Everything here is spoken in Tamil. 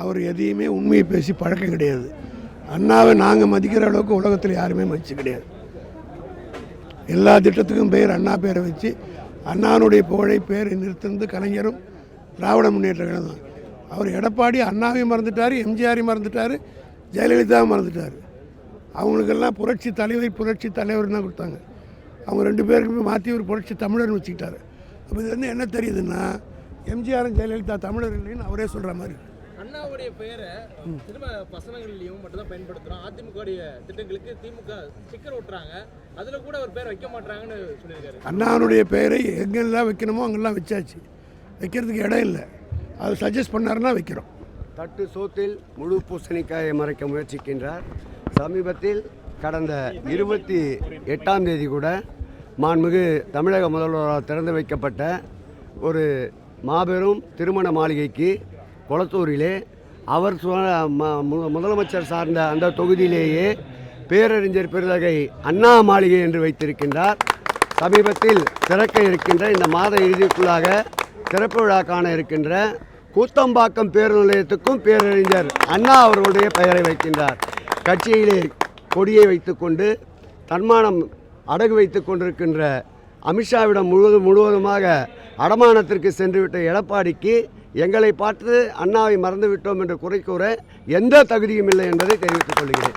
அவர் எதையுமே உண்மையை பேசி பழக்கம் கிடையாது. அண்ணாவை நாங்கள் மதிக்கிற அளவுக்கு உலகத்தில் யாருமே மதிச்சு கிடையாது. எல்லா திட்டத்துக்கும் பேர் அண்ணா பேரை வச்சு அண்ணானுடைய புகழை பேரை நிறுத்தினது கலைஞரும் திராவிட முன்னேற்ற கழகம் தான். அவர் எடப்பாடி அண்ணாவையும் மறந்துட்டார், எம்ஜிஆரையும் மறந்துட்டார், ஜெயலலிதாவும் மறந்துட்டார். அவங்களுக்கெல்லாம் புரட்சி தலைவர் தான் கொடுத்தாங்க. அவங்க 2 பேருக்குமே மாற்றி ஒரு புரட்சி தமிழர்னு வச்சுக்கிட்டாரு. அப்போ இது வந்து என்ன தெரியுதுன்னா, எம்ஜிஆரும் ஜெயலலிதா தமிழர் இல்லைன்னு அவரே சொல்கிற மாதிரி. அண்ணாவுடைய பெயரை திரும்ப பசங்கள்லையும் மட்டும் தான் பயன்படுத்துகிறோம். அதிமுகவுடைய திட்டங்களுக்கு திமுக ஸ்டிக்கர் ஓட்டுறாங்க, அதில் கூட அவர் பேர் வைக்க மாட்டாங்கன்னு சொல்லியிருக்காரு. அண்ணாவுடைய பெயரை எங்கெல்லாம் வைக்கணுமோ அங்கெல்லாம் வச்சாச்சு, வைக்கிறதுக்கு இடம் இல்லை. அது சஜஸ்ட் பண்ணாருன்னா வைக்கிறோம். தட்டு சோத்தில் முழு பூசணிக்காயை மறைக்க முயற்சிக்கின்றார். சமீபத்தில் கடந்த 28ஆம் தேதி கூட மாண்புமிகு தமிழக முதல்வரால் திறந்து வைக்கப்பட்ட ஒரு மாபெரும் திருமண மாளிகைக்கு கொளத்தூரிலே அவர் முதலமைச்சர் சார்ந்த அந்த தொகுதியிலேயே பேரறிஞர் பெருந்தகை அண்ணா மாளிகை என்று வைத்திருக்கின்றார். சமீபத்தில் திறக்க இருக்கின்ற இந்த மாத இறுதிக்குள்ளாக திறப்பு விழா காண இருக்கின்ற கூத்தம்பாக்கம் பேருந்து நிலையத்துக்கும் பேரறிஞர் அண்ணா அவர்களுடைய பெயரை வைக்கின்றார். கட்சியிலே கொடியை வைத்துக்கொண்டு தன்மானம் அடகு வைத்து கொண்டிருக்கின்ற அமித்ஷாவிடம் முழுவதுமாக அடமானத்திற்கு சென்றுவிட்ட எடப்பாடிக்கு எங்களை பார்த்து அண்ணாவை மறந்துவிட்டோம் என்று குறை கூற எந்த தகுதியும் இல்லை என்பதை தெரிவித்துக் கொள்கிறேன்.